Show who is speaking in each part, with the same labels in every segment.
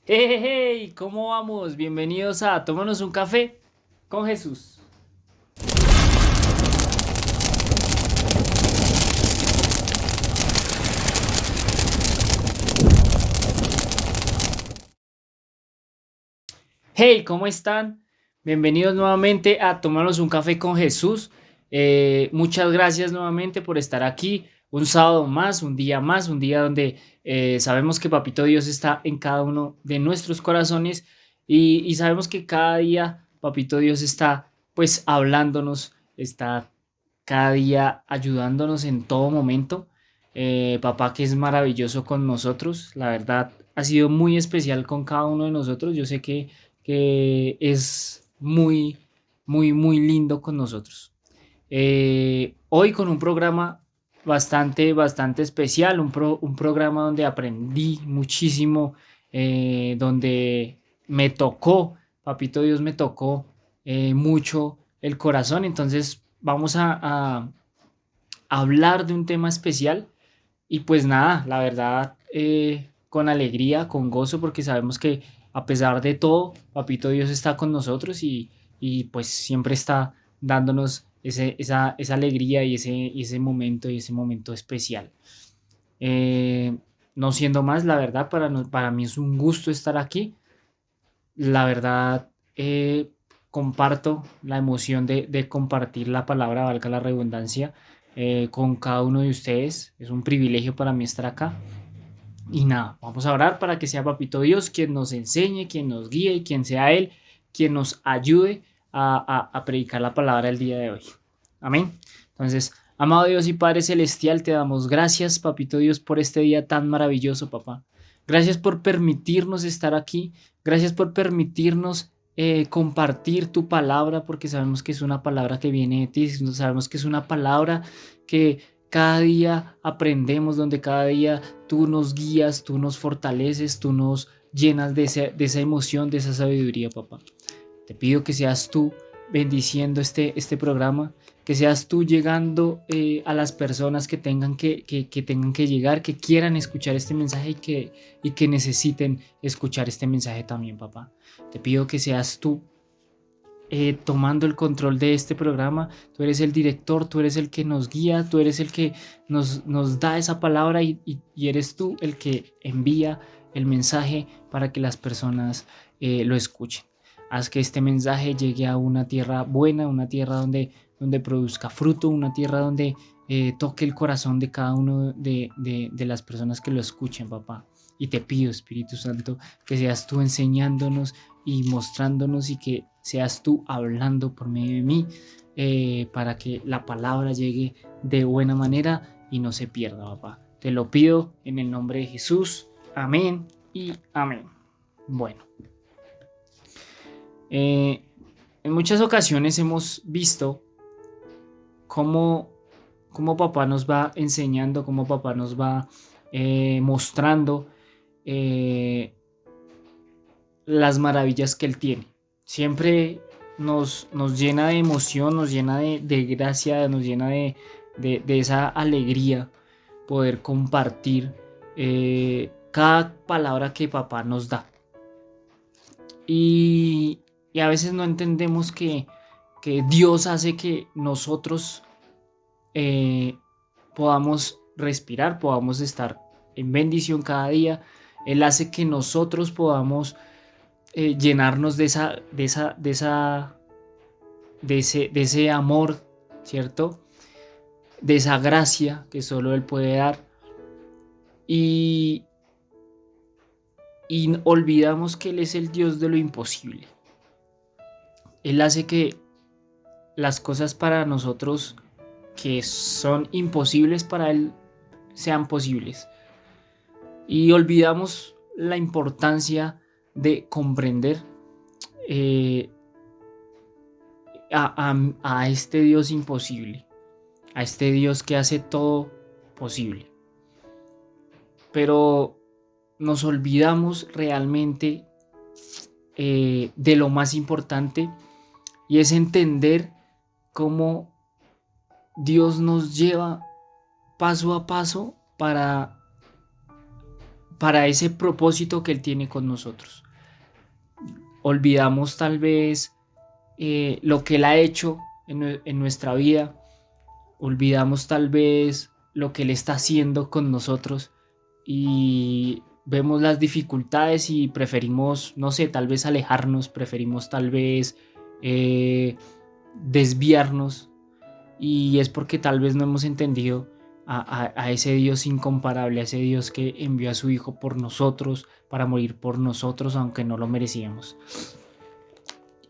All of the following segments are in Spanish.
Speaker 1: Hey, hey, hey, ¿cómo vamos? Bienvenidos a Tómanos un café con Jesús. Hey, ¿cómo están? Bienvenidos nuevamente a Tómanos un café con Jesús. Muchas gracias nuevamente por estar aquí. Un sábado más, un día donde sabemos que Papito Dios está en cada uno de nuestros corazones y sabemos que cada día Papito Dios está pues hablándonos, está cada día ayudándonos en todo momento. Papá que es maravilloso con nosotros, la verdad ha sido muy especial con cada uno de nosotros. Yo sé que es muy lindo con nosotros. Hoy con un programa bastante especial, un programa donde aprendí muchísimo, donde me tocó, Papito Dios me tocó mucho el corazón. Entonces vamos a hablar de un tema especial y pues nada, la verdad, con alegría, con gozo, porque sabemos que a pesar de todo, Papito Dios está con nosotros y pues siempre está dándonos esa alegría y ese momento especial. Eh, no siendo más, la verdad, para mí es un gusto estar aquí. La verdad, comparto la emoción de compartir la palabra, valga la redundancia, con cada uno de ustedes. Es un privilegio para mí estar acá. Y nada, vamos a orar para que sea Papito Dios quien nos enseñe, quien nos guíe y quien sea Él quien nos ayude a predicar la palabra el día de hoy. Amén. Entonces, amado Dios y Padre Celestial, te damos gracias, Papito Dios, por este día tan maravilloso, papá. Gracias por permitirnos estar aquí. Gracias por permitirnos compartir tu palabra, porque sabemos que es una palabra que viene de ti. Sabemos que es una palabra que cada día aprendemos, donde cada día tú nos guías, tú nos fortaleces, tú nos llenas de esa emoción, de esa sabiduría, papá. Te pido que seas tú bendiciendo este programa, que seas tú llegando a las personas que tengan que llegar, que quieran escuchar este mensaje y que necesiten escuchar este mensaje también, papá. Te pido que seas tú tomando el control de este programa. Tú eres el director, tú eres el que nos guía, tú eres el que nos da esa palabra y eres tú el que envía el mensaje para que las personas lo escuchen. Haz que este mensaje llegue a una tierra buena, una tierra donde produzca fruto, una tierra donde toque el corazón de cada uno de las personas que lo escuchen, papá. Y te pido, Espíritu Santo, que seas tú enseñándonos y mostrándonos y que seas tú hablando por medio de mí, para que la palabra llegue de buena manera y no se pierda, papá. Te lo pido en el nombre de Jesús. Amén y amén. Bueno, eh, en muchas ocasiones hemos visto cómo, cómo papá nos va enseñando, cómo papá nos va mostrando eh, las maravillas que él tiene. Siempre nos llena de emoción, nos llena de gracia, nos llena de esa alegría poder compartir cada palabra que papá nos da. Y, y a veces no entendemos que Dios hace que nosotros eh, podamos respirar, podamos estar en bendición cada día. Él hace que nosotros podamos llenarnos de ese amor, ¿cierto? De esa gracia que solo Él puede dar. Y, y olvidamos que Él es el Dios de lo imposible. Él hace que las cosas para nosotros que son imposibles para Él sean posibles. Y olvidamos la importancia de comprender eh, a este Dios imposible, a este Dios que hace todo posible. Pero nos olvidamos realmente de lo más importante, y es entender cómo Dios nos lleva paso a paso para para ese propósito que Él tiene con nosotros. Olvidamos tal vez lo que Él ha hecho en nuestra vida. Olvidamos tal vez lo que Él está haciendo con nosotros y vemos las dificultades y preferimos, no sé, tal vez alejarnos, preferimos tal vez desviarnos, y es porque tal vez no hemos entendido a ese Dios incomparable, a ese Dios que envió a su Hijo por nosotros, para morir por nosotros, aunque no lo merecíamos.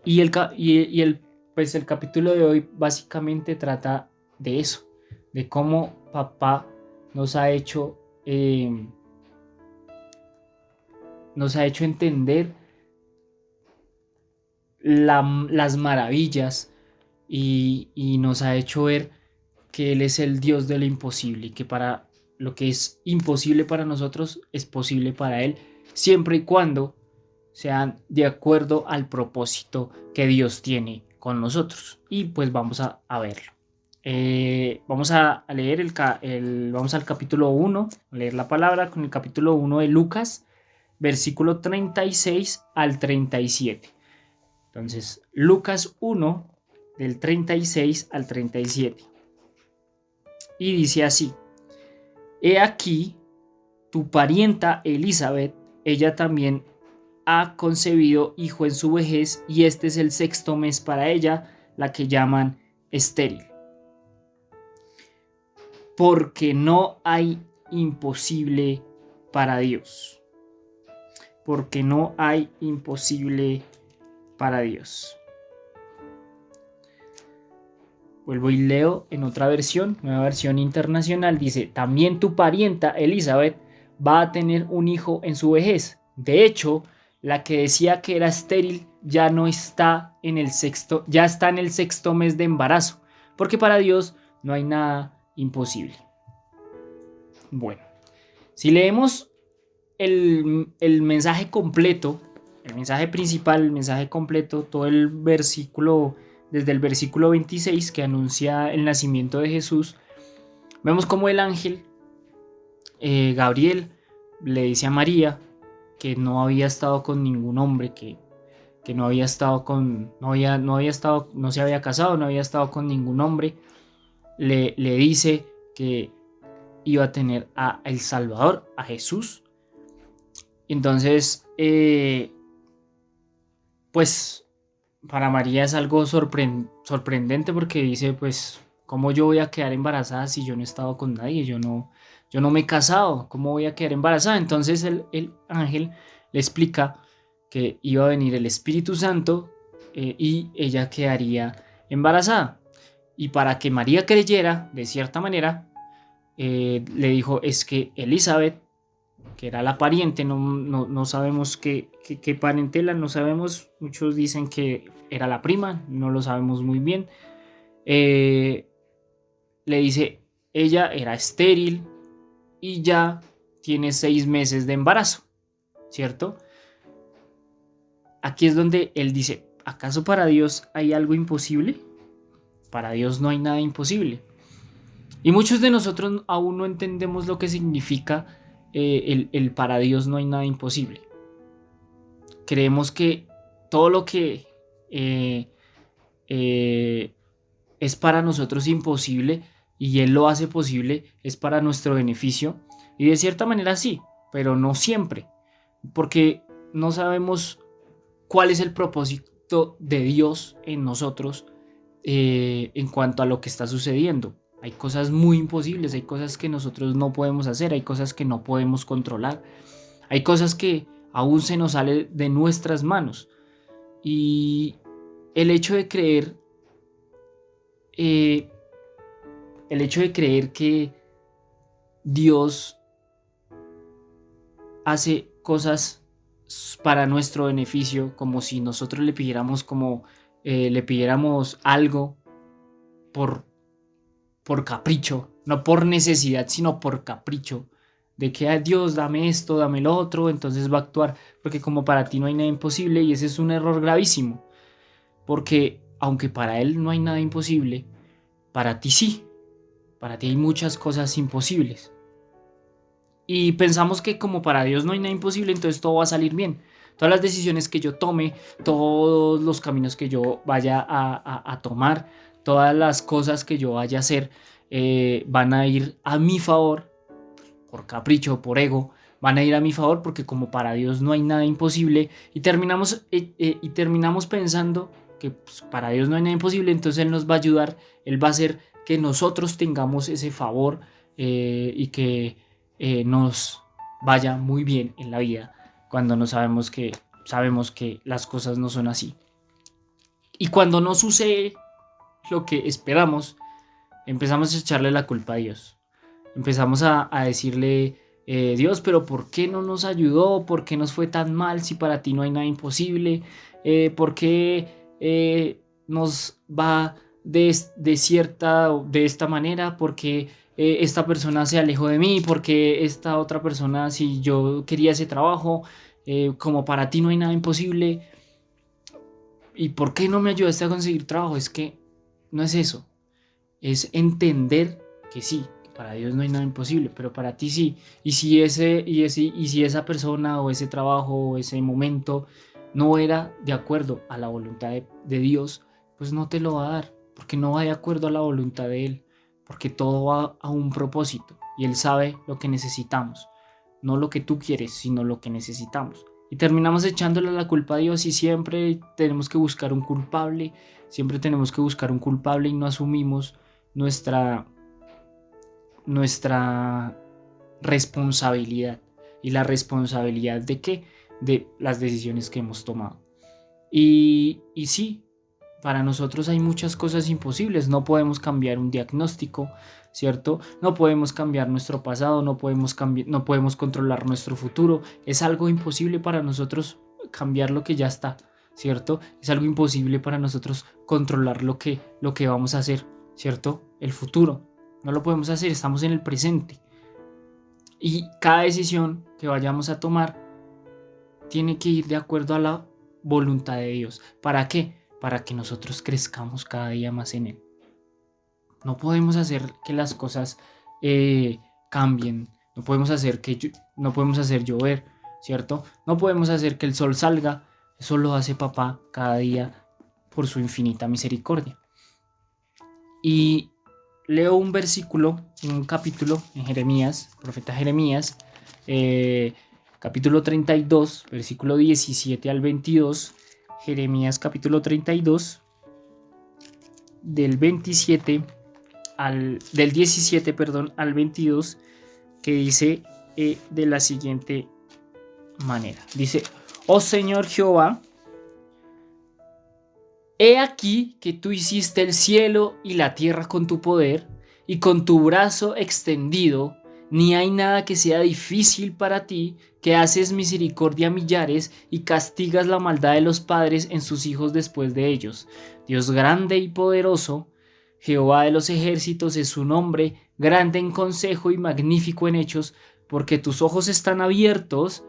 Speaker 1: Pues el capítulo de hoy básicamente trata de eso, de cómo papá nos ha hecho entender las maravillas y nos ha hecho ver que Él es el Dios de lo imposible y que para lo que es imposible para nosotros es posible para Él, siempre y cuando sean de acuerdo al propósito que Dios tiene con nosotros. Y pues vamos a verlo. Vamos a leer vamos al capítulo 1, a leer la palabra con el capítulo 1 de Lucas, versículo 36 al 37. Entonces, Lucas 1, del 36 al 37. Y dice así: He aquí, tu parienta Elizabeth, ella también ha concebido hijo en su vejez, y este es el 6º mes para ella, la que llaman estéril. Porque no hay imposible para Dios. Porque no hay imposible para Dios. Vuelvo y leo en otra versión, nueva versión internacional. Dice: también tu parienta Elizabeth va a tener un hijo en su vejez. De hecho, la que decía que era estéril ya está en el 6º mes de embarazo, porque para Dios no hay nada imposible. Bueno, si leemos el mensaje completo, el mensaje principal, el mensaje completo, todo el versículo, desde el versículo 26 que anuncia el nacimiento de Jesús, vemos como el ángel Gabriel le dice a María que no había estado con ningún hombre, que no había estado con, no se había casado, no había estado con ningún hombre. Le dice que iba a tener a el Salvador, a Jesús. Entonces, pues para María es algo sorprendente, porque dice, pues, ¿cómo yo voy a quedar embarazada si yo no he estado con nadie? Yo no me he casado, ¿cómo voy a quedar embarazada? Entonces el ángel le explica que iba a venir el Espíritu Santo y ella quedaría embarazada. Y para que María creyera, de cierta manera, le dijo, es que Elizabeth, que era la pariente, no sabemos qué parentela, no sabemos, muchos dicen que era la prima, no lo sabemos muy bien. Le dice, ella era estéril y ya tiene 6 meses de embarazo, ¿cierto? Aquí es donde él dice, ¿acaso para Dios hay algo imposible? Para Dios no hay nada imposible. Y muchos de nosotros aún no entendemos lo que significa el para Dios no hay nada imposible. Creemos que todo lo que es para nosotros imposible y Él lo hace posible es para nuestro beneficio. Y de cierta manera sí, pero no siempre. Porque no sabemos cuál es el propósito de Dios en nosotros en cuanto a lo que está sucediendo. Hay cosas muy imposibles, hay cosas que nosotros no podemos hacer, hay cosas que no podemos controlar, hay cosas que aún se nos sale de nuestras manos. Y el hecho de creer, que Dios hace cosas para nuestro beneficio, como si nosotros le pidiéramos algo por capricho, no por necesidad, sino por capricho, de que Dios, dame esto, dame lo otro, entonces va a actuar, porque como para ti no hay nada imposible, y ese es un error gravísimo, porque aunque para Él no hay nada imposible, para ti sí, para ti hay muchas cosas imposibles. Y pensamos que como para Dios no hay nada imposible, entonces todo va a salir bien. Todas las decisiones que yo tome, todos los caminos que yo vaya a tomar, todas las cosas que yo vaya a hacer, van a ir a mi favor, por capricho, por ego, van a ir a mi favor porque como para Dios no hay nada imposible y terminamos pensando que pues, para Dios no hay nada imposible, entonces Él nos va a ayudar, Él va a hacer que nosotros tengamos ese favor y que nos vaya muy bien en la vida cuando no sabemos que las cosas no son así. Y cuando no sucede lo que esperamos, empezamos a echarle la culpa a Dios. Empezamos a decirle, Dios, pero ¿por qué no nos ayudó? ¿Por qué nos fue tan mal si para ti no hay nada imposible? ¿Por qué nos va de esta manera? ¿Por qué esta persona se alejó de mí? ¿Por qué esta otra persona, si yo quería ese trabajo, como para ti no hay nada imposible? ¿Y por qué no me ayudaste a conseguir trabajo? Es que no es eso. Es entender que sí, que para Dios no hay nada imposible, pero para ti sí. Y si esa persona o ese trabajo o ese momento no era de acuerdo a la voluntad de Dios, pues no te lo va a dar, porque no va de acuerdo a la voluntad de Él, porque todo va a un propósito y Él sabe lo que necesitamos, no lo que tú quieres, sino lo que necesitamos. Y terminamos echándole la culpa a Dios y siempre tenemos que buscar un culpable, siempre tenemos que buscar un culpable y no asumimos nuestra, nuestra responsabilidad. ¿Y la responsabilidad de qué? De las decisiones que hemos tomado. Y sí, para nosotros hay muchas cosas imposibles. No podemos cambiar un diagnóstico, ¿cierto? No podemos cambiar nuestro pasado, no podemos controlar nuestro futuro. Es algo imposible para nosotros cambiar lo que ya está, ¿cierto? Es algo imposible para nosotros controlar lo que vamos a hacer, ¿cierto? El futuro. No lo podemos hacer, estamos en el presente. Y cada decisión que vayamos a tomar tiene que ir de acuerdo a la voluntad de Dios. ¿Para qué? Para que nosotros crezcamos cada día más en Él. No podemos hacer que las cosas cambien. No podemos hacer llover, ¿cierto? No podemos hacer que el sol salga. Eso lo hace papá cada día por su infinita misericordia. Y leo un versículo, un capítulo en Jeremías, profeta Jeremías, capítulo 32, versículo 17 al 22. Jeremías capítulo 32, del 17 al 22, que dice de la siguiente manera. Dice, oh Señor Jehová, he aquí que tú hiciste el cielo y la tierra con tu poder y con tu brazo extendido, ni hay nada que sea difícil para ti, que haces misericordia a millares y castigas la maldad de los padres en sus hijos después de ellos. Dios grande y poderoso, Jehová de los ejércitos es su nombre, grande en consejo y magnífico en hechos, porque tus ojos están abiertos,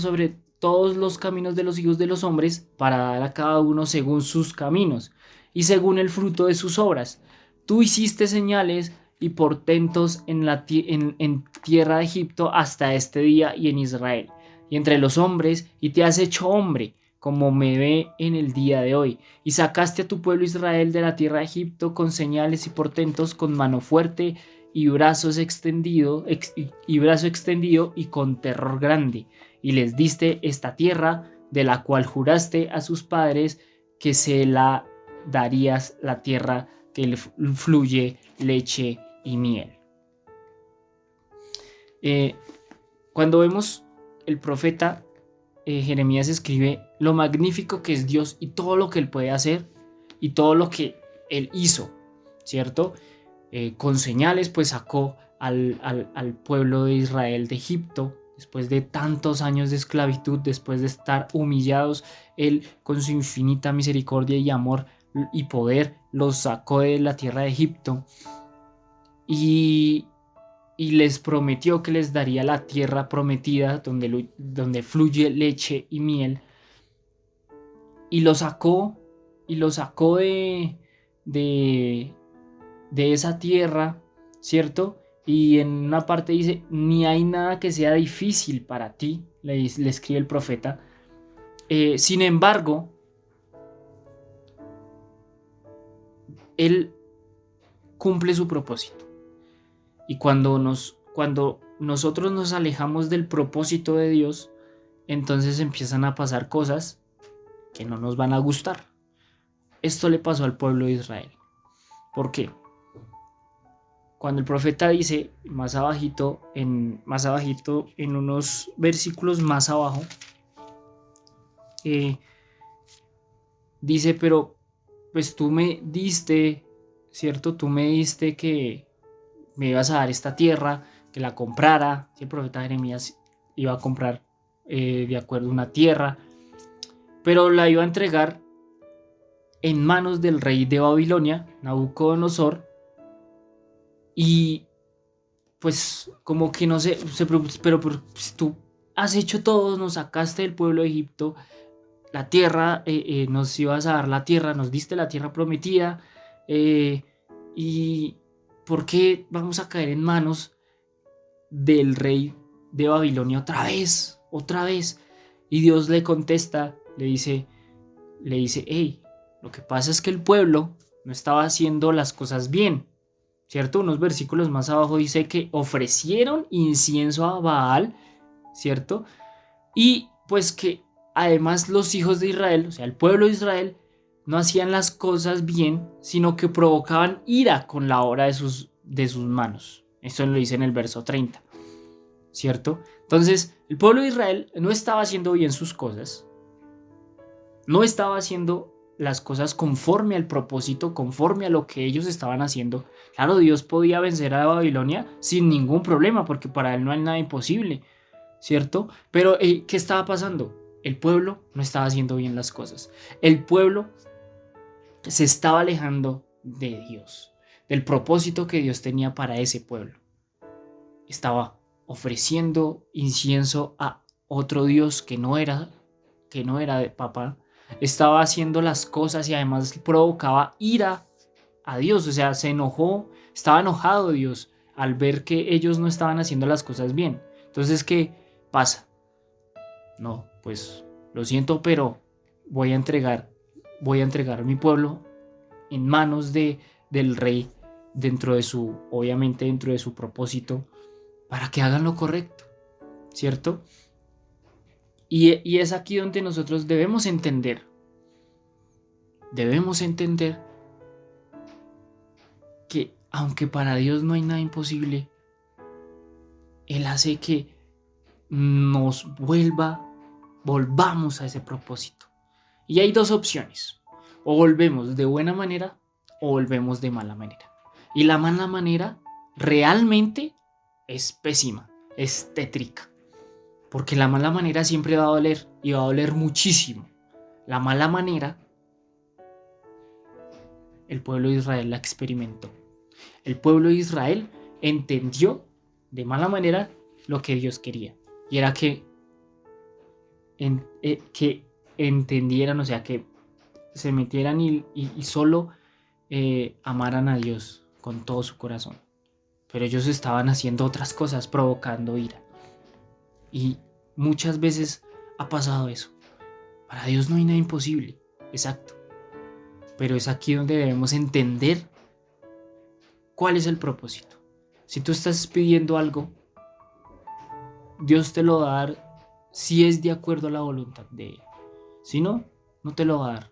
Speaker 1: sobre todos los caminos de los hijos de los hombres, para dar a cada uno según sus caminos y según el fruto de sus obras. Tú hiciste señales y portentos en tierra de Egipto hasta este día y en Israel y entre los hombres, y te has hecho hombre, como me ve en el día de hoy. Y sacaste a tu pueblo Israel de la tierra de Egipto con señales y portentos, con mano fuerte y brazo extendido y con terror grande. Y les diste esta tierra, de la cual juraste a sus padres que se la darías, la tierra que fluye leche y miel. Cuando vemos el profeta Jeremías escribe lo magnífico que es Dios y todo lo que Él puede hacer y todo lo que Él hizo, ¿cierto? Con señales pues sacó al pueblo de Israel de Egipto después de tantos años de esclavitud, después de estar humillados. Él con su infinita misericordia y amor y poder los sacó de la tierra de Egipto y les prometió que les daría la tierra prometida donde fluye leche y miel, y lo sacó de esa tierra, ¿cierto? Y en una parte dice, ni hay nada que sea difícil para ti, le escribe el profeta. Sin embargo, Él cumple su propósito. Y cuando nosotros nos alejamos del propósito de Dios, entonces empiezan a pasar cosas que no nos van a gustar. Esto le pasó al pueblo de Israel. ¿Por qué? Cuando el profeta dice más abajito en unos versículos más abajo, dice, pero pues tú me diste, ¿cierto? Tú me diste que me ibas a dar esta tierra, que la comprara. El profeta Jeremías iba a comprar de acuerdo a una tierra, pero la iba a entregar en manos del rey de Babilonia, Nabucodonosor, y pues como que no sé, pero pues, tú has hecho todo, nos sacaste del pueblo de Egipto, la tierra, nos ibas a dar la tierra, nos diste la tierra prometida, y ¿por qué vamos a caer en manos del rey de Babilonia otra vez? Otra vez. Y Dios le contesta, le dice, hey, lo que pasa es que el pueblo no estaba haciendo las cosas bien, ¿cierto? Unos versículos más abajo dice que ofrecieron incienso a Baal, ¿cierto? Y pues que además los hijos de Israel, o sea, el pueblo de Israel, no hacían las cosas bien, sino que provocaban ira con la obra de sus manos. Esto lo dice en el verso 30, ¿cierto? Entonces, el pueblo de Israel no estaba haciendo bien sus cosas, no estaba haciendo las cosas conforme al propósito, conforme a lo que ellos estaban haciendo. Claro, Dios podía vencer a Babilonia sin ningún problema, porque para él no hay nada imposible, ¿cierto? Pero ¿qué estaba pasando? El pueblo no estaba haciendo bien las cosas. El pueblo se estaba alejando de Dios, del propósito que Dios tenía para ese pueblo. Estaba ofreciendo incienso a otro Dios que no era de papá. Estaba haciendo las cosas y además provocaba ira a Dios, o sea, se enojó, estaba enojado Dios al ver que ellos no estaban haciendo las cosas bien. Entonces, ¿qué pasa? No, pues lo siento, pero voy a entregar a mi pueblo en manos del rey, obviamente dentro de su propósito, para que hagan lo correcto, ¿cierto? Y es aquí donde nosotros debemos entender que aunque para Dios no hay nada imposible, Él hace que nos volvamos a ese propósito. Y hay dos opciones: o volvemos de buena manera o volvemos de mala manera. Y la mala manera realmente es pésima, es tétrica, porque la mala manera siempre va a doler y va a doler muchísimo. La mala manera, el pueblo de Israel la experimentó. El pueblo de Israel entendió de mala manera lo que Dios quería, y era que entendieran, o sea, que se metieran y solo amaran a Dios con todo su corazón. Pero ellos estaban haciendo otras cosas, provocando ira. Y muchas veces ha pasado eso. Para Dios no hay nada imposible, exacto. Pero es aquí donde debemos entender cuál es el propósito. Si tú estás pidiendo algo, Dios te lo va a dar si es de acuerdo a la voluntad de Él. Si no, no te lo va a dar.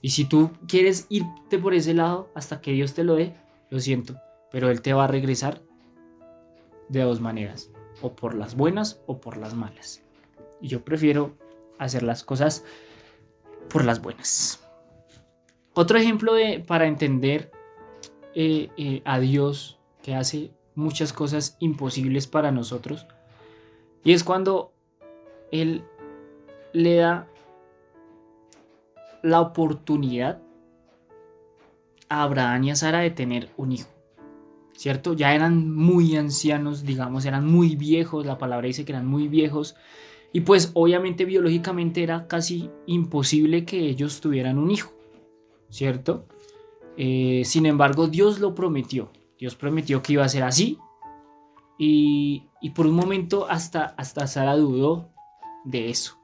Speaker 1: Y si tú quieres irte por ese lado hasta que Dios te lo dé, lo siento, pero Él te va a regresar de dos maneras: o por las buenas o por las malas. Y yo prefiero hacer las cosas por las buenas. Otro ejemplo para entender a Dios, que hace muchas cosas imposibles para nosotros, y es cuando Él le da la oportunidad a Abraham y a Sara de tener un hijo, ¿cierto? Ya eran muy ancianos, digamos, eran muy viejos, la palabra dice que eran muy viejos, y pues obviamente biológicamente era casi imposible que ellos tuvieran un hijo, ¿cierto? Sin embargo, Dios lo prometió. Dios prometió que iba a ser así. Y por un momento hasta Sara dudó de eso,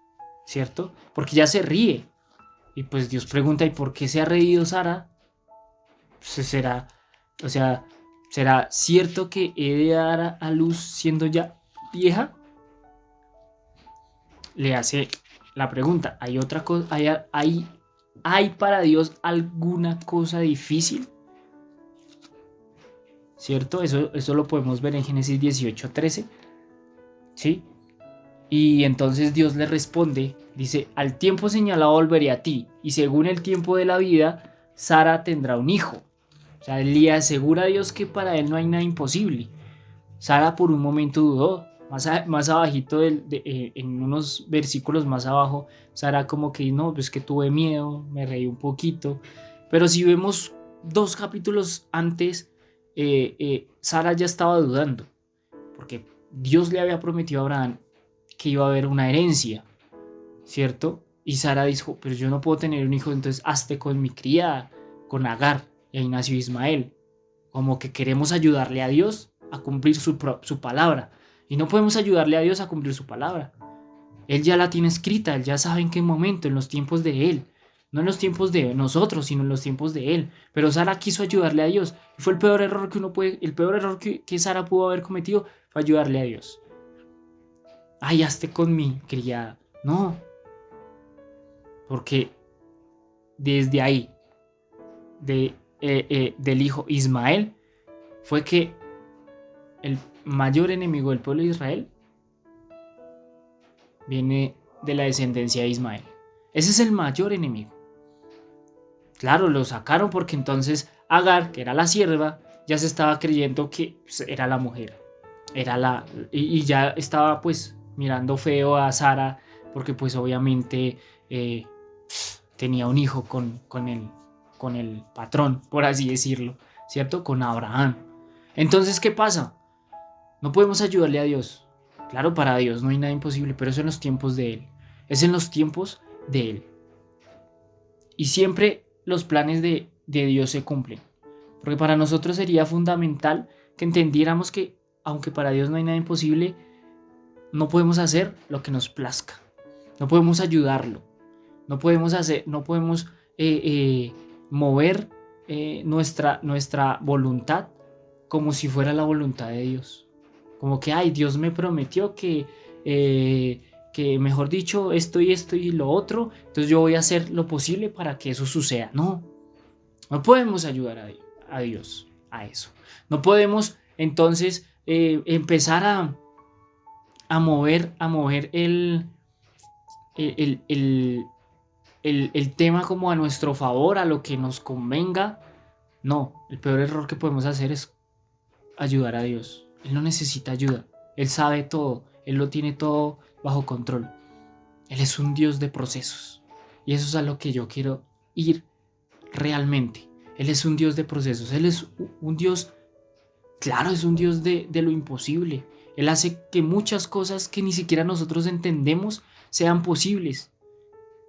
Speaker 1: ¿cierto? Porque ya se ríe. Y pues Dios pregunta, ¿y por qué se ha reído Sara? Pues ¿será cierto que he de dar a luz siendo ya vieja? Le hace la pregunta, ¿hay otra cosa? ¿Hay para Dios alguna cosa difícil? ¿Cierto? Eso lo podemos ver en Génesis 18:13. ¿Sí? Y entonces Dios le responde, dice, al tiempo señalado volveré a ti, y según el tiempo de la vida, Sara tendrá un hijo. O sea, le asegura a Dios que para él no hay nada imposible. Sara por un momento dudó, más abajito en unos versículos más abajo, Sara como que no, pues que tuve miedo, me reí un poquito. Pero si vemos 2 capítulos antes, Sara ya estaba dudando, porque Dios le había prometido a Abraham que iba a haber una herencia, ¿cierto? Y Sara dijo, pero yo no puedo tener un hijo, entonces hazte con mi criada, con Agar, y ahí nació Ismael. Como que queremos ayudarle a Dios a cumplir su palabra, y no podemos ayudarle a Dios a cumplir su palabra. Él ya la tiene escrita, él ya sabe en qué momento, en los tiempos de él, no en los tiempos de nosotros, sino en los tiempos de él. Pero Sara quiso ayudarle a Dios, y fue el peor error el peor error que Sara pudo haber cometido fue ayudarle a Dios. Ay, hazte con mi criada. No, porque desde ahí, del hijo Ismael, fue que el mayor enemigo del pueblo de Israel viene de la descendencia de Ismael. Ese es el mayor enemigo. Claro, lo sacaron porque entonces Agar, que era la sierva, ya se estaba creyendo que pues, era la mujer. Y ya estaba pues mirando feo a Sara porque pues obviamente tenía un hijo con el patrón, por así decirlo, ¿cierto? Con Abraham. Entonces, ¿qué pasa? No podemos ayudarle a Dios. Claro, para Dios no hay nada imposible, pero eso en los tiempos de Él. Es en los tiempos de Él. Y siempre los planes de Dios se cumplen. Porque para nosotros sería fundamental que entendiéramos que, aunque para Dios no hay nada imposible, no podemos hacer lo que nos plazca. No podemos ayudarlo. No podemos mover nuestra voluntad como si fuera la voluntad de Dios. Como que, ay, Dios me prometió que mejor dicho, esto y lo otro, entonces yo voy a hacer lo posible para que eso suceda. No podemos ayudar a Dios a eso. No podemos entonces empezar a mover el tema como a nuestro favor, a lo que nos convenga. No, el peor error que podemos hacer es ayudar a Dios. Él no necesita ayuda. Él sabe todo. Él lo tiene todo bajo control. Él es un Dios de procesos. Y eso es a lo que yo quiero ir realmente. Él es un Dios de procesos. Él es un Dios, claro, es un Dios de lo imposible. Él hace que muchas cosas que ni siquiera nosotros entendemos sean posibles.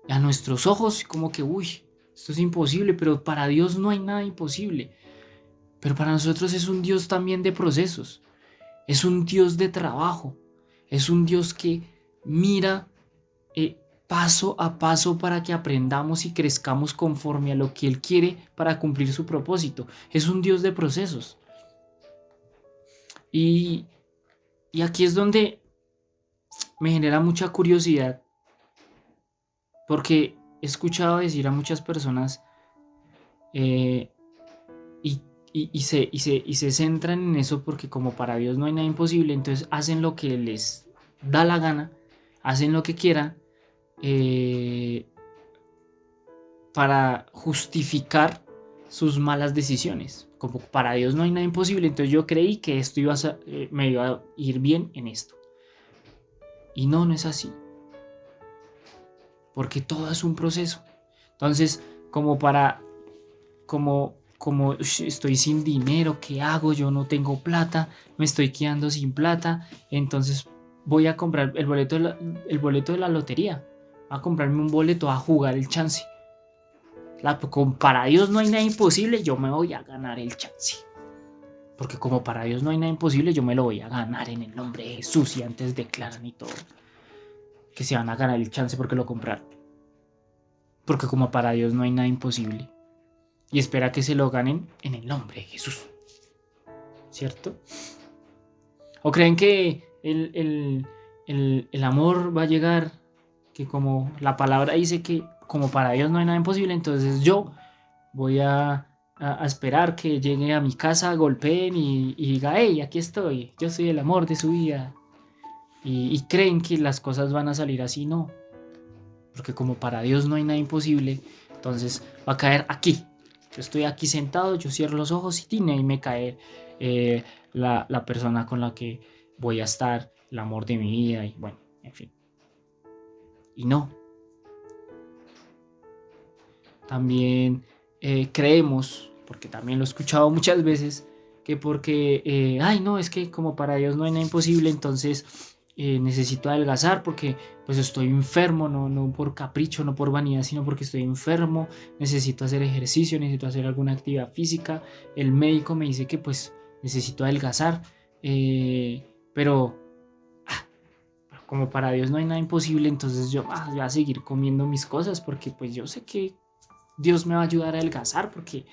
Speaker 1: A nuestros ojos como que, uy, esto es imposible, pero para Dios no hay nada imposible. Pero para nosotros es un Dios también de procesos. Es un Dios de trabajo. Es un Dios que mira paso a paso para que aprendamos y crezcamos conforme a lo que Él quiere para cumplir su propósito. Es un Dios de procesos. Y aquí es donde me genera mucha curiosidad, porque he escuchado decir a muchas personas y se centran en eso porque como para Dios no hay nada imposible, entonces hacen lo que les da la gana, hacen lo que quieran para justificar sus malas decisiones. Como para Dios no hay nada imposible, entonces yo creí que esto me iba a ir bien en esto. Y no es así. Porque todo es un proceso. Entonces, como estoy sin dinero, ¿qué hago? Yo no tengo plata, me estoy quedando sin plata, entonces voy a comprar el boleto de la lotería, a comprarme un boleto, a jugar el chance. Para Dios no hay nada imposible, yo me voy a ganar el chance. Porque como para Dios no hay nada imposible, yo me lo voy a ganar en el nombre de Jesús. Y antes declaran y todo que se van a ganar el chance porque lo compraron. Porque como para Dios no hay nada imposible. Y espera que se lo ganen en el nombre de Jesús. ¿Cierto? ¿O creen que el amor va a llegar? Que como la palabra dice que como para Dios no hay nada imposible, entonces yo voy a esperar que llegue a mi casa, golpeen y diga, hey, aquí estoy, yo soy el amor de su vida. Y creen que las cosas van a salir así, no. Porque como para Dios no hay nada imposible, entonces va a caer aquí. Yo estoy aquí sentado, yo cierro los ojos y tiene ahí me cae la persona con la que voy a estar, el amor de mi vida y bueno, en fin. Y no. También creemos, porque también lo he escuchado muchas veces, que porque, ay no, es que como para Dios no hay nada imposible, entonces necesito adelgazar porque pues estoy enfermo, no por capricho, no por vanidad, sino porque estoy enfermo, necesito hacer ejercicio, necesito hacer alguna actividad física, el médico me dice que pues necesito adelgazar, pero como para Dios no hay nada imposible, entonces yo voy a seguir comiendo mis cosas porque pues yo sé que Dios me va a ayudar a adelgazar porque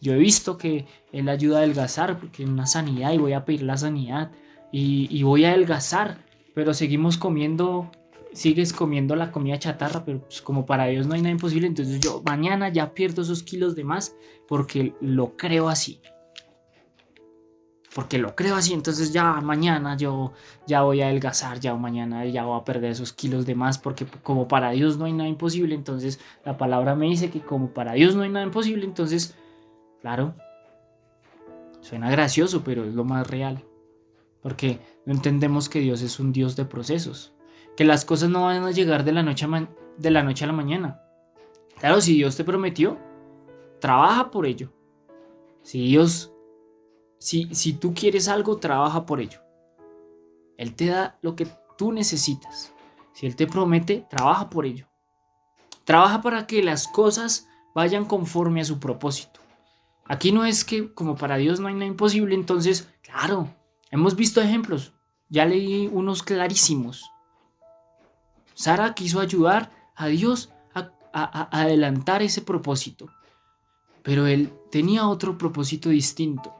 Speaker 1: yo he visto que Él ayuda a adelgazar porque es una sanidad y voy a pedir la sanidad y voy a adelgazar, pero sigues comiendo la comida chatarra, pero pues como para Dios no hay nada imposible, entonces yo mañana ya pierdo esos kilos de más porque lo creo así. Porque lo creo así, entonces ya mañana yo ya voy a adelgazar, ya mañana ya voy a perder esos kilos de más, porque como para Dios no hay nada imposible, entonces la palabra me dice que como para Dios no hay nada imposible, entonces, claro, suena gracioso, pero es lo más real, porque no entendemos que Dios es un Dios de procesos, que las cosas no van a llegar de la noche a la mañana. Claro, si Dios te prometió, trabaja por ello. Si tú quieres algo, trabaja por ello. Él te da lo que tú necesitas. Si Él te promete, trabaja por ello. Trabaja para que las cosas vayan conforme a su propósito. Aquí no es que como para Dios no hay nada imposible, entonces, claro, hemos visto ejemplos. Ya leí unos clarísimos. Sara quiso ayudar a Dios a adelantar ese propósito. Pero Él tenía otro propósito distinto.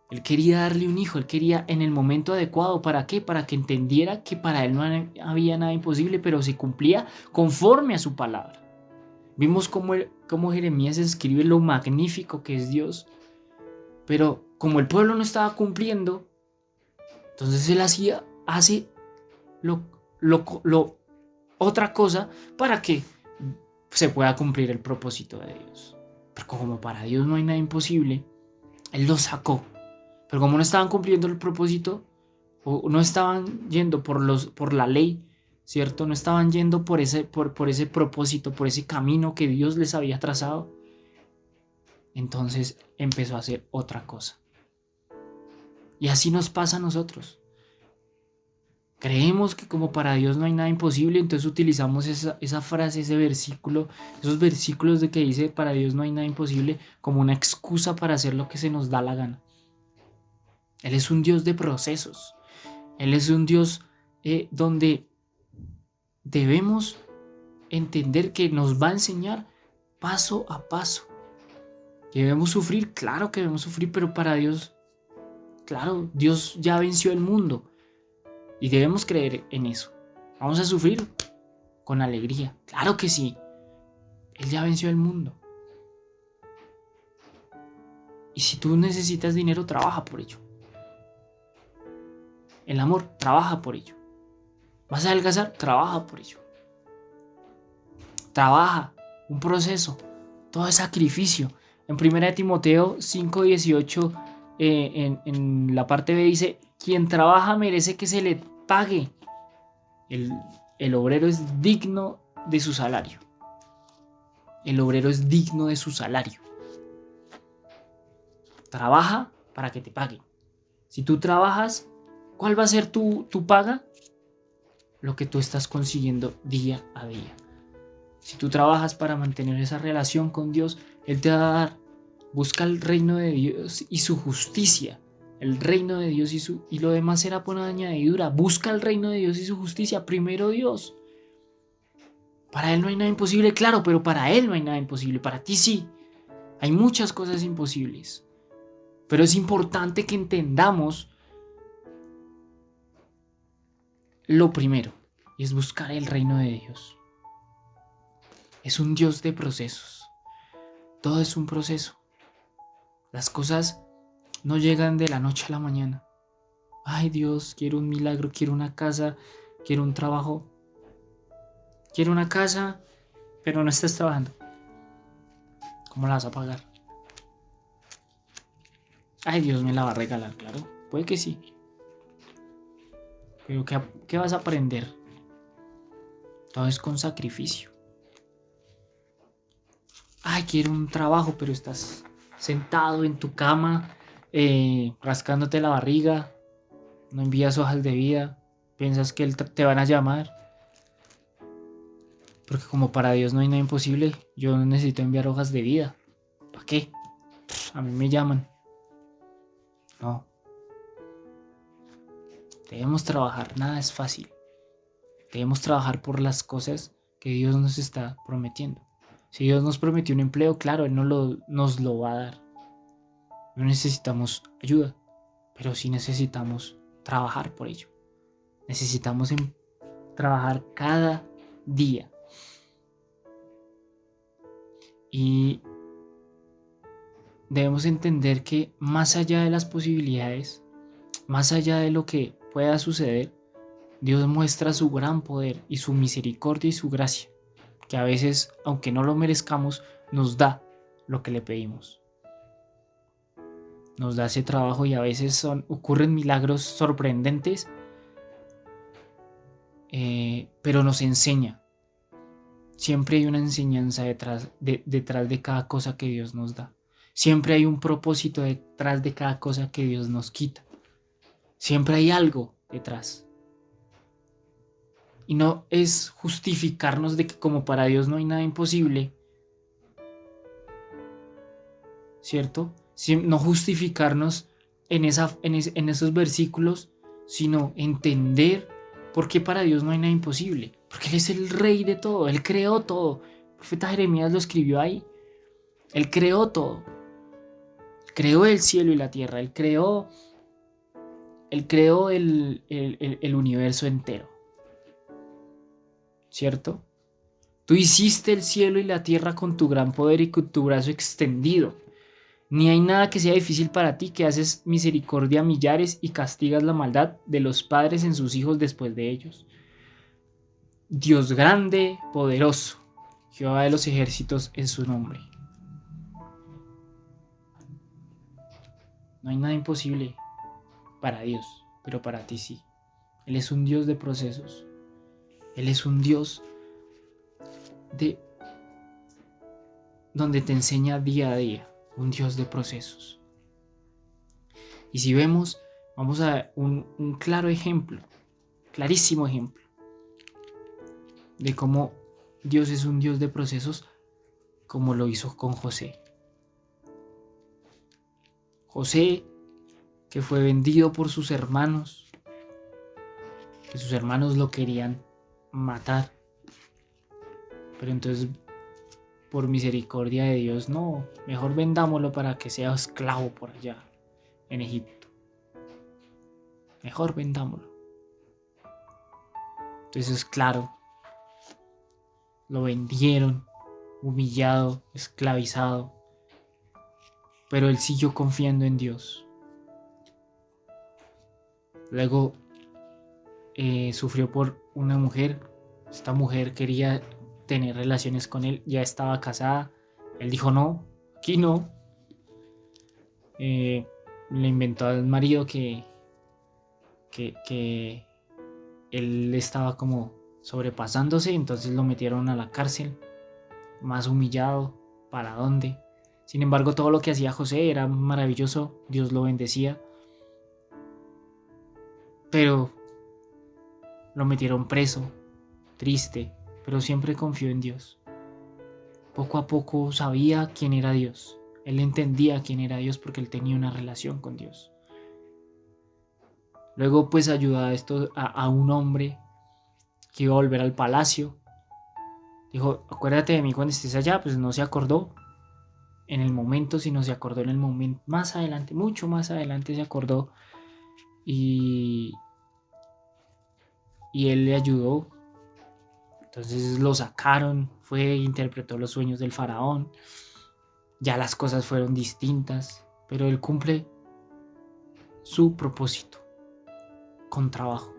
Speaker 1: Él quería darle un hijo, él quería en el momento adecuado. ¿Para qué? Para que entendiera que para él no había nada imposible, pero se cumplía conforme a su palabra. Vimos cómo Jeremías escribe lo magnífico que es Dios, pero como el pueblo no estaba cumpliendo, entonces él hace otra cosa para que se pueda cumplir el propósito de Dios. Pero como para Dios no hay nada imposible, él lo sacó. Pero como no estaban cumpliendo el propósito, o no estaban yendo por la ley, ¿cierto? No estaban yendo por ese propósito, por ese camino que Dios les había trazado. Entonces empezó a hacer otra cosa. Y así nos pasa a nosotros. Creemos que como para Dios no hay nada imposible, entonces utilizamos esa frase, ese versículo, esos versículos de que dice para Dios no hay nada imposible como una excusa para hacer lo que se nos da la gana. Él es un Dios de procesos. Él es un Dios donde debemos entender que nos va a enseñar paso a paso. Que debemos sufrir, claro que debemos sufrir, pero para Dios, claro, Dios ya venció el mundo. Y debemos creer en eso. Vamos a sufrir con alegría, claro que sí. Él ya venció el mundo. Y si tú necesitas dinero, trabaja por ello. El amor, trabaja por ello. ¿Vas a adelgazar? Trabaja por ello. Trabaja, un proceso, todo es sacrificio. En 1 Timoteo 5:18, en la parte B dice, quien trabaja merece que se le pague. El obrero es digno de su salario. El obrero es digno de su salario. Trabaja para que te paguen. Si tú trabajas, ¿cuál va a ser tu paga? Lo que tú estás consiguiendo día a día. Si tú trabajas para mantener esa relación con Dios, Él te va a dar. Busca el reino de Dios y su justicia. el reino de Dios y lo demás será por añadidura. Busca el reino de Dios y su justicia, primero Dios. Para Él no hay nada imposible, claro, pero para Él no hay nada imposible, para ti sí. Hay muchas cosas imposibles, pero es importante que entendamos lo primero, y es buscar el reino de Dios. Es un Dios de procesos. Todo es un proceso. Las cosas no llegan de la noche a la mañana. Ay Dios, quiero un milagro, quiero una casa, quiero un trabajo. Quiero una casa, pero no estás trabajando. ¿Cómo la vas a pagar? Ay Dios, me la va a regalar, claro. Puede que sí. Pero ¿qué vas a aprender? Todo es con sacrificio. Ay, quiero un trabajo, pero estás sentado en tu cama, rascándote la barriga, no envías hojas de vida, piensas que te van a llamar. Porque como para Dios no hay nada imposible, yo no necesito enviar hojas de vida. ¿Para qué? A mí me llaman. No. Debemos trabajar, nada es fácil. Debemos trabajar por las cosas que Dios nos está prometiendo. Si Dios nos prometió un empleo, claro, Él nos lo va a dar. No necesitamos ayuda, pero sí necesitamos trabajar por ello. Necesitamos trabajar cada día. Y debemos entender que más allá de las posibilidades, más allá de lo que pueda suceder, Dios muestra su gran poder y su misericordia y su gracia, que a veces, aunque no lo merezcamos, nos da lo que le pedimos. Nos da ese trabajo y a veces ocurren milagros sorprendentes, pero nos enseña. Siempre hay una enseñanza detrás de cada cosa que Dios nos da. Siempre hay un propósito detrás de cada cosa que Dios nos quita. Siempre hay algo detrás. Y no es justificarnos de que como para Dios no hay nada imposible, ¿cierto? No justificarnos en esos versículos, sino entender por qué para Dios no hay nada imposible. Porque Él es el rey de todo, Él creó todo. El profeta Jeremías lo escribió ahí. Él creó todo. Creó el cielo y la tierra. Él creó el universo entero. ¿Cierto? Tú hiciste el cielo y la tierra con tu gran poder y con tu brazo extendido. Ni hay nada que sea difícil para ti, que haces misericordia a millares y castigas la maldad de los padres en sus hijos después de ellos. Dios grande, poderoso, Jehová de los ejércitos es su nombre. No hay nada imposible para Dios, pero para ti sí. Él es un Dios de procesos. Él es un Dios donde te enseña día a día. Un Dios de procesos. Y si vemos, vamos a ver un claro ejemplo, clarísimo ejemplo, de cómo Dios es un Dios de procesos, como lo hizo con José. José, que fue vendido por sus hermanos, que sus hermanos lo querían matar, pero entonces por misericordia de Dios, no, mejor vendámoslo para que sea esclavo por allá en Egipto. Mejor vendámoslo. Entonces, claro, lo vendieron, humillado, esclavizado, pero él siguió confiando en Dios. Luego sufrió por una mujer. Esta mujer quería tener relaciones con él, ya estaba casada. Él dijo no, aquí no. Le inventó al marido que él estaba como sobrepasándose, entonces lo metieron a la cárcel, más humillado, ¿para dónde? Sin embargo, todo lo que hacía José era maravilloso, Dios lo bendecía, pero lo metieron preso, triste, pero siempre confió en Dios. Poco a poco sabía quién era Dios. Él entendía quién era Dios porque él tenía una relación con Dios. Luego pues ayudó a un hombre que iba a volver al palacio. Dijo, acuérdate de mí cuando estés allá. Pues no se acordó en el momento, sino se acordó en el momento. Más adelante, mucho más adelante se acordó. Y, y él le ayudó. Entonces lo sacaron, interpretó los sueños del faraón. Ya las cosas fueron distintas, pero él cumple su propósito con trabajo.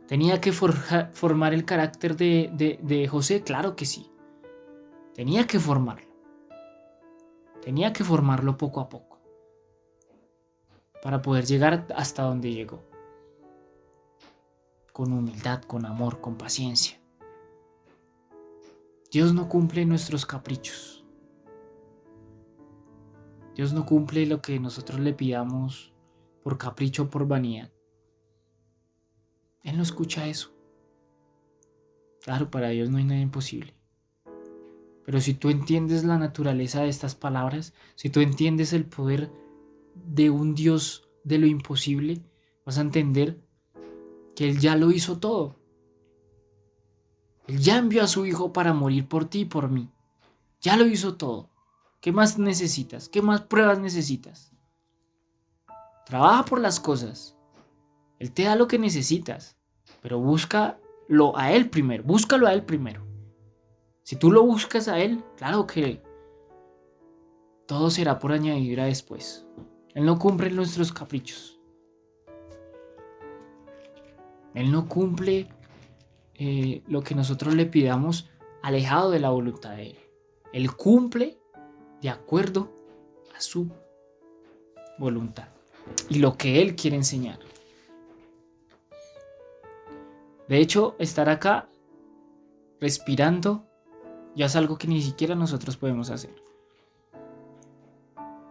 Speaker 1: ¿Tenía que formar el carácter de José? Claro que sí. Tenía que formarlo. Tenía que formarlo poco a poco para poder llegar hasta donde llegó. Con humildad, con amor, con paciencia. Dios no cumple nuestros caprichos. Dios no cumple lo que nosotros le pidamos por capricho o por vanidad. Él no escucha eso. Claro, para Dios no hay nada imposible. Pero si tú entiendes la naturaleza de estas palabras, si tú entiendes el poder de un Dios de lo imposible, vas a entender que Él ya lo hizo todo. Él ya envió a su Hijo para morir por ti y por mí. Ya lo hizo todo. ¿Qué más necesitas? ¿Qué más pruebas necesitas? Trabaja por las cosas. Él te da lo que necesitas, pero búscalo a Él primero. Búscalo a Él primero. Si tú lo buscas a Él, claro que todo será por añadidura después. Él no cumple nuestros caprichos. Él no cumple lo que nosotros le pidamos alejado de la voluntad de Él. Él cumple de acuerdo a su voluntad y lo que Él quiere enseñar. De hecho, estar acá respirando ya es algo que ni siquiera nosotros podemos hacer.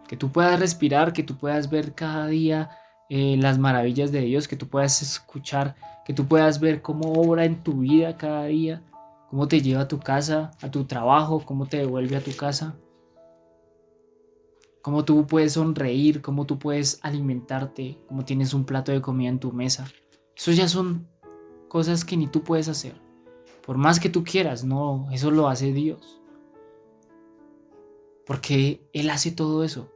Speaker 1: Que tú puedas respirar, que tú puedas ver cada día las maravillas de Dios, que tú puedas escuchar, que tú puedas ver cómo obra en tu vida cada día, cómo te lleva a tu casa, a tu trabajo, cómo te devuelve a tu casa, cómo tú puedes sonreír, cómo tú puedes alimentarte, cómo tienes un plato de comida en tu mesa. Eso ya son cosas que ni tú puedes hacer. Por más que tú quieras, no, eso lo hace Dios. Porque Él hace todo eso.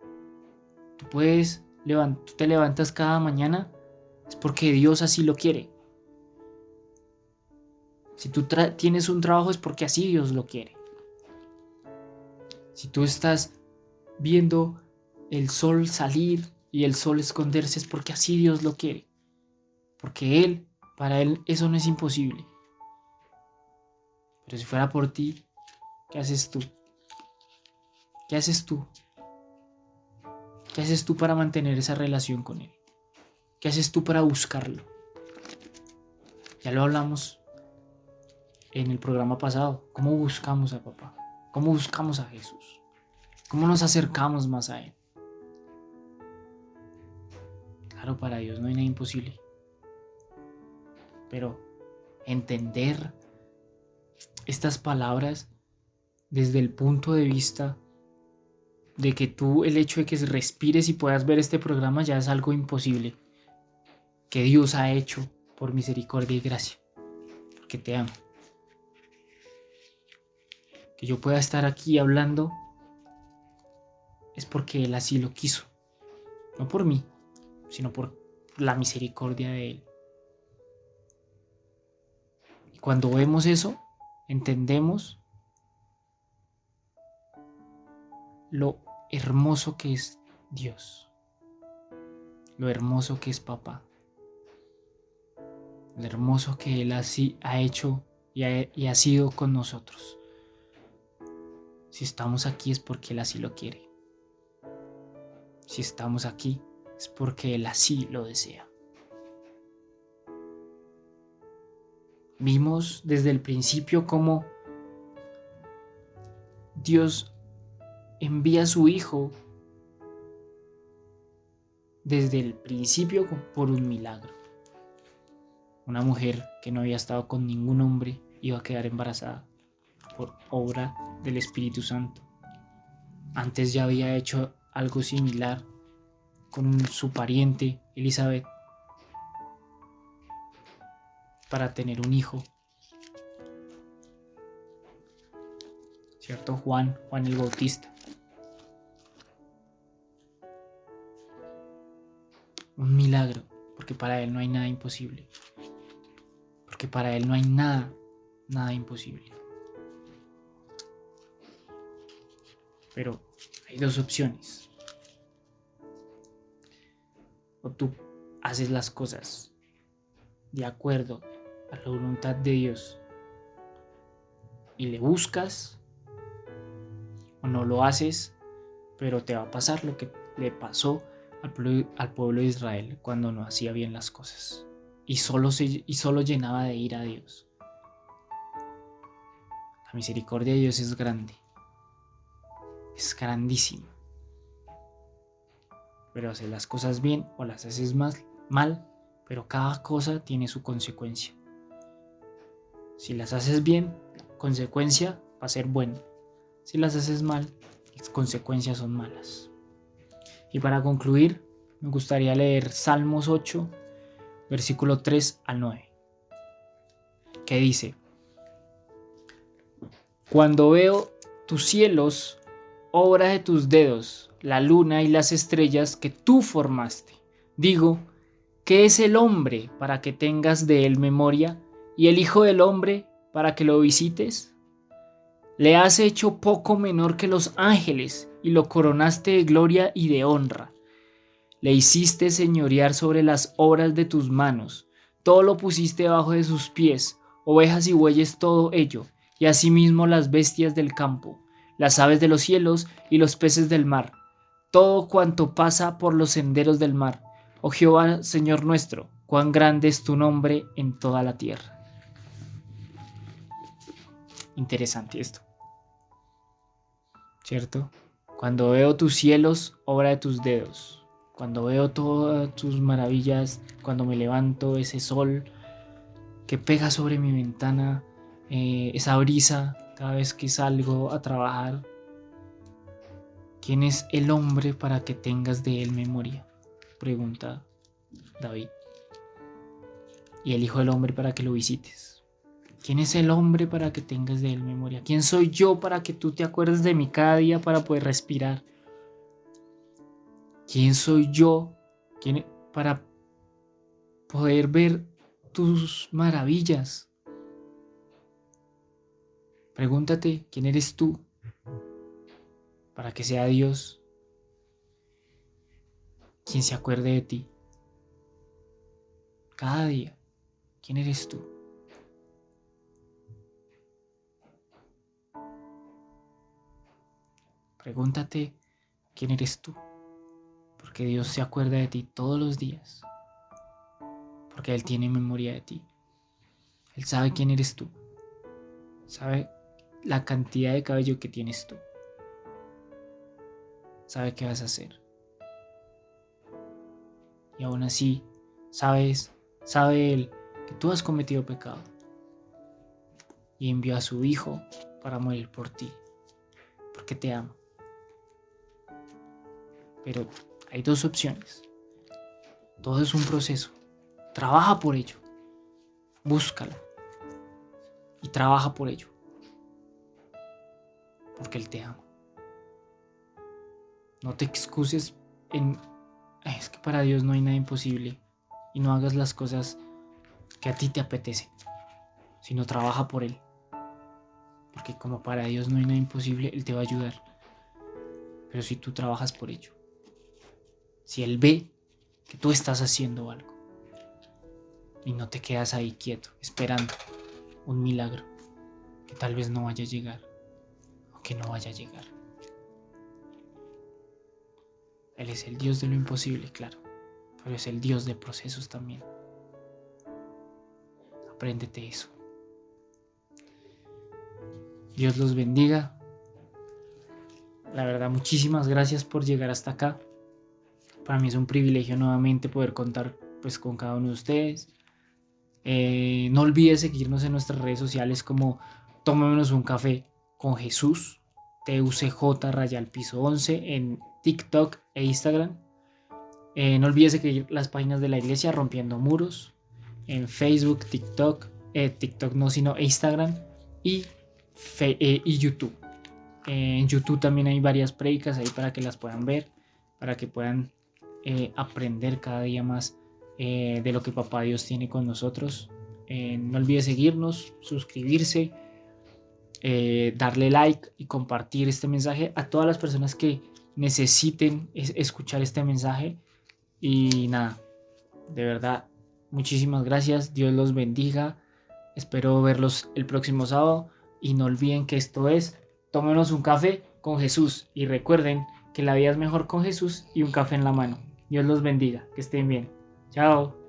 Speaker 1: Tú te levantas cada mañana, es porque Dios así lo quiere. Si tú tienes un trabajo es porque así Dios lo quiere. Si tú estás viendo el sol salir y el sol esconderse es porque así Dios lo quiere. Porque para Él eso no es imposible. Pero si fuera por ti, ¿qué haces tú? ¿Qué haces tú? ¿Qué haces tú para mantener esa relación con Él? ¿Qué haces tú para buscarlo? Ya lo hablamos en el programa pasado. ¿Cómo buscamos a papá? ¿Cómo buscamos a Jesús? ¿Cómo nos acercamos más a Él? Claro, para Dios no hay nada imposible. Pero entender estas palabras desde el punto de vista de que tú, el hecho de que respires y puedas ver este programa ya es algo imposible. Que Dios ha hecho por misericordia y gracia. Porque te amo. Que yo pueda estar aquí hablando es porque Él así lo quiso. No por mí, sino por la misericordia de Él. Y cuando vemos eso, entendemos lo hermoso que es Dios. Lo hermoso que es papá. Lo hermoso que Él así ha hecho y ha sido con nosotros. Si estamos aquí es porque Él así lo quiere. Si estamos aquí es porque Él así lo desea. Vimos desde el principio cómo Dios envía a su Hijo desde el principio por un milagro. Una mujer que no había estado con ningún hombre iba a quedar embarazada por obra del Espíritu Santo. Antes ya había hecho algo similar con su pariente Elizabeth. para tener un hijo. ¿Cierto? Juan el Bautista. Un milagro, porque para él no hay nada imposible. Porque para él no hay nada imposible. Pero hay dos opciones. O tú haces las cosas de acuerdo a la voluntad de Dios y le buscas, o no lo haces, pero te va a pasar lo que le pasó al pueblo de Israel cuando no hacía bien las cosas y solo llenaba de ira a Dios. La misericordia de Dios es grande, es grandísima, pero haces las cosas bien o las haces mal, pero cada cosa tiene su consecuencia. Si las haces bien, la consecuencia va a ser buena. Si las haces mal, las consecuencias son malas. Y para concluir, me gustaría leer Salmos 8, versículo 3 al 9, que dice: Cuando veo tus cielos, obra de tus dedos, la luna y las estrellas que tú formaste, digo, ¿qué es el hombre para que tengas de él memoria, y el hijo del hombre para que lo visites? Le has hecho poco menor que los ángeles y lo coronaste de gloria y de honra. Le hiciste señorear sobre las obras de tus manos, todo lo pusiste debajo de sus pies, ovejas y bueyes todo ello, y asimismo las bestias del campo, las aves de los cielos y los peces del mar, todo cuanto pasa por los senderos del mar. Oh Jehová, Señor nuestro, cuán grande es tu nombre en toda la tierra. Interesante esto, ¿cierto? Cuando veo tus cielos, obra de tus dedos. Cuando veo todas tus maravillas, cuando me levanto, ese sol que pega sobre mi ventana, esa brisa cada vez que salgo a trabajar. ¿Quién es el hombre para que tengas de él memoria?, pregunta David. Y el hijo del hombre para que lo visites. ¿Quién es el hombre para que tengas de él memoria? ¿Quién soy yo para que tú te acuerdes de mí cada día para poder respirar? ¿Quién soy yo para poder ver tus maravillas? Pregúntate, ¿quién eres tú para que sea Dios quien se acuerde de ti? Cada día, ¿quién eres tú? Pregúntate, ¿quién eres tú? Porque Dios se acuerda de ti todos los días. Porque Él tiene memoria de ti. Él sabe quién eres tú. Sabe la cantidad de cabello que tienes tú. Sabe qué vas a hacer. Y aún así, sabe Él que tú has cometido pecado. Y envió a su Hijo para morir por ti. Porque te ama. Pero hay dos opciones. Todo es un proceso. Trabaja por ello. Búscalo. Y trabaja por ello. Porque Él te ama. No te excuses es que para Dios no hay nada imposible. Y no hagas las cosas que a ti te apetecen. Sino trabaja por Él. Porque como para Dios no hay nada imposible, Él te va a ayudar. Pero si tú trabajas por ello. Si Él ve que tú estás haciendo algo y no te quedas ahí quieto, esperando un milagro que tal vez no vaya a llegar o que no vaya a llegar. Él es el Dios de lo imposible, claro, pero es el Dios de procesos también. Apréndete eso. Dios los bendiga. La verdad, muchísimas gracias por llegar hasta acá. Para mí es un privilegio nuevamente poder contar pues con cada uno de ustedes. No olvides seguirnos en nuestras redes sociales como Tomémonos un Café con Jesús, TUCJ_11 en TikTok e Instagram. No olvides seguir las páginas de la iglesia Rompiendo Muros, en Facebook, TikTok no, sino Instagram y YouTube. En YouTube también hay varias prédicas ahí para que las puedan ver, para que puedan aprender cada día más de lo que Papá Dios tiene con nosotros. No olvide seguirnos, suscribirse, darle like y compartir este mensaje a todas las personas que necesiten escuchar este mensaje. Y nada, de verdad, muchísimas gracias. Dios los bendiga. Espero verlos el próximo sábado. Y no olviden que esto es Tómenos un café con Jesús. Y recuerden que la vida es mejor con Jesús y un café en la mano. Dios los bendiga. Que estén bien. Chao.